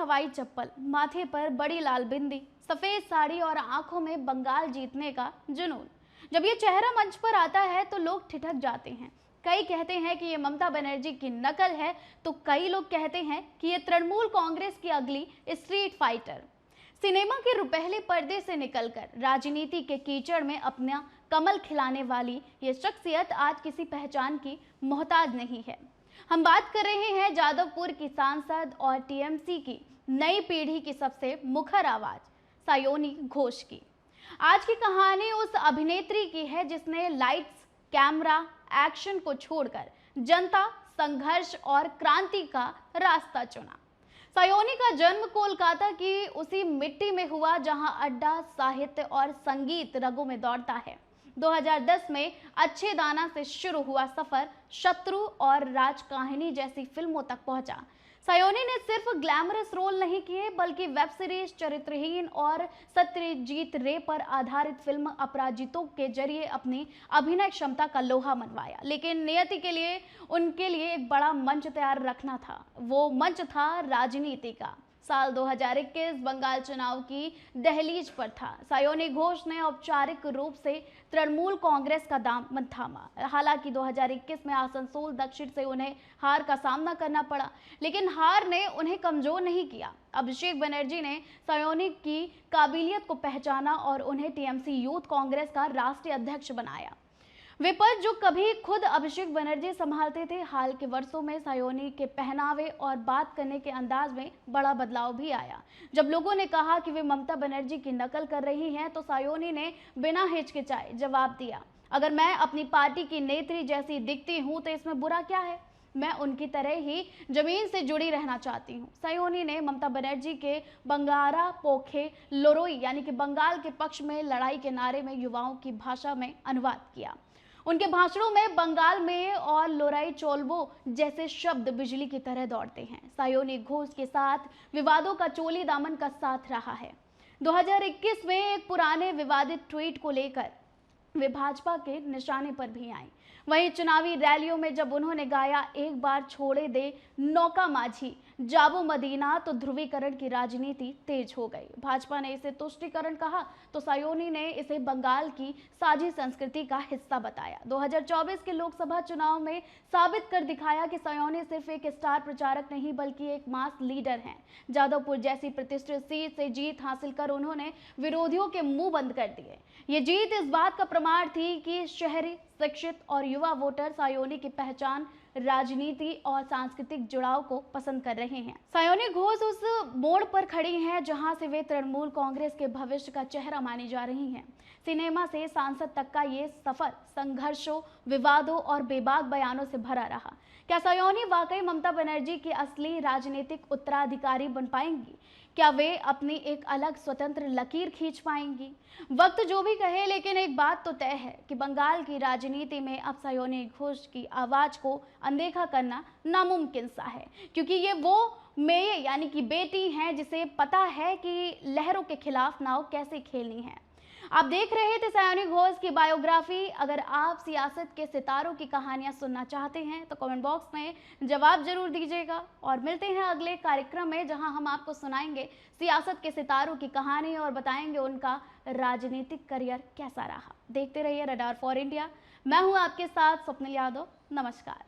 हवाई चप्पल, माथे पर बड़ी लाल बिंदी, सफेद साड़ी और आंखों में बंगाल जीतने का जुनून। जब ये चेहरा मंच पर आता है तो लोग ठिठक जाते हैं। कई कहते हैं कि ये ममता बनर्जी की नकल है, तो कई लोग कहते हैं कि ये तृणमूल कांग्रेस की अगली स्ट्रीट फाइटर। सिनेमा के रुपहले पर्दे से निकलकर राजनीति के कीचड़ में अपना कमल खिलाने वाली ये शख्सियत आज किसी पहचान की मोहताज नहीं है। हम बात कर रहे हैं जादवपुर की सांसद और टीएमसी की नई पीढ़ी की सबसे मुखर आवाज सायोनी घोष की। आज की कहानी उस अभिनेत्री की है जिसने लाइट्स, कैमरा, एक्शन को छोड़कर जनता, संघर्ष और क्रांति का रास्ता चुना। सायोनी का जन्म कोलकाता की उसी मिट्टी में हुआ जहां अड्डा, साहित्य और संगीत रगों में दौड़ता है। 2010 में अच्छे दाना से शुरू हुआ सफर शत्रु और राज कहानी जैसी फिल्मों तक पहुंचा। सायोनी ने सिर्फ ग्लैमरस रोल नहीं किए बल्कि वेब सीरीज, चरित्रहीन और सत्यजीत रे पर आधारित फिल्म अपराजितों के जरिए अपनी अभिनय क्षमता का लोहा मनवाया। लेकिन नियति के लिए उनके लिए एक बड़ा मंच तैयार रखना था। वो मंच था राजनीति का। साल 2021 बंगाल चुनाव की दहलीज पर था। सायोनी घोष ने औपचारिक रूप से तृणमूल कांग्रेस का दामन थामा। हालांकि 2021 में आसनसोल दक्षिण से उन्हें हार का सामना करना पड़ा, लेकिन हार ने उन्हें कमजोर नहीं किया। अभिषेक बनर्जी ने सायोनी की काबिलियत को पहचाना और उन्हें टीएमसी यूथ कांग्रेस का राष्ट्रीय अध्यक्ष बनाया। वे पद जो कभी खुद अभिषेक बनर्जी संभालते थे। हाल के वर्षों में सायोनी के पहनावे और बात करने के अंदाज में बड़ा बदलाव भी आया। जब लोगों ने कहा कि वे ममता बनर्जी की नकल कर रही हैं, तो सायोनी ने बिना हिचकिचाए जवाब दिया, अगर मैं अपनी पार्टी की नेत्री जैसी दिखती हूं तो इसमें बुरा क्या है? मैं उनकी तरह ही जमीन से जुड़ी रहना चाहती हूँ। सायोनी ने ममता बनर्जी के बंगारा पोखे लोरोई यानी कि बंगाल के पक्ष में लड़ाई के नारे में युवाओं की भाषा में अनुवाद किया। उनके भाषणों में बंगाल में और लोराई चोलबो जैसे शब्द बिजली की तरह दौड़ते हैं। सायोनी घोष के साथ विवादों का चोली दामन का साथ रहा है। 2021 में एक पुराने विवादित ट्वीट को लेकर वे भाजपा के निशाने पर भी आए। वहीं चुनावी रैलियों में जब उन्होंने गाया, एक बार छोड़े दे नौका माझी जाबो मदीना, तो ध्रुवीकरण की राजनीति तेज हो गई। भाजपा ने इसे तुष्टीकरण कहा तो सायोनी ने इसे बंगाल की साझी संस्कृति का हिस्सा बताया। 2024 के लोकसभा चुनाव में साबित कर दिखाया कि सायोनी सिर्फ एक स्टार प्रचारक नहीं बल्कि एक मास लीडर हैं। जादवपुर जैसी प्रतिष्ठित सीट से जीत हासिल कर उन्होंने विरोधियों के मुंह बंद कर दिए। ये जीत इस बात का प्रमाण थी कि शहरी, शिक्षित और युवा वोटर सायोनी की पहचान, राजनीति और सांस्कृतिक जुड़ाव को पसंद कर रहे हैं। सायोनी घोष उस मोड़ पर खड़ी हैं जहां से वे तृणमूल कांग्रेस के भविष्य का चेहरा मानी जा रही हैं। सिनेमा से सांसद तक का ये सफर संघर्षों, विवादों और बेबाक बयानों से भरा रहा। क्या सायोनी वाकई ममता बनर्जी की असली राजनीतिक उत्तराधिकारी बन पाएंगी? क्या वे अपनी एक अलग स्वतंत्र लकीर खींच पाएंगी? वक्त जो भी कहे, लेकिन एक बात तो तय है कि बंगाल की राजनीति में अब सायोनी घोष की आवाज को अनदेखा करना नामुमकिन सा है, क्योंकि ये वो मेये यानी कि बेटी हैं जिसे पता है कि लहरों के खिलाफ नाव कैसे खेलनी है। आप देख रहे थे सायोनी घोष की बायोग्राफी। अगर आप सियासत के सितारों की कहानियां सुनना चाहते हैं तो कमेंट बॉक्स में जवाब जरूर दीजिएगा, और मिलते हैं अगले कार्यक्रम में जहां हम आपको सुनाएंगे सियासत के सितारों की कहानी और बताएंगे उनका राजनीतिक करियर कैसा रहा। देखते रहिए रडार फॉर इंडिया। मैं हूं आपके साथ स्वप्निल यादव। नमस्कार।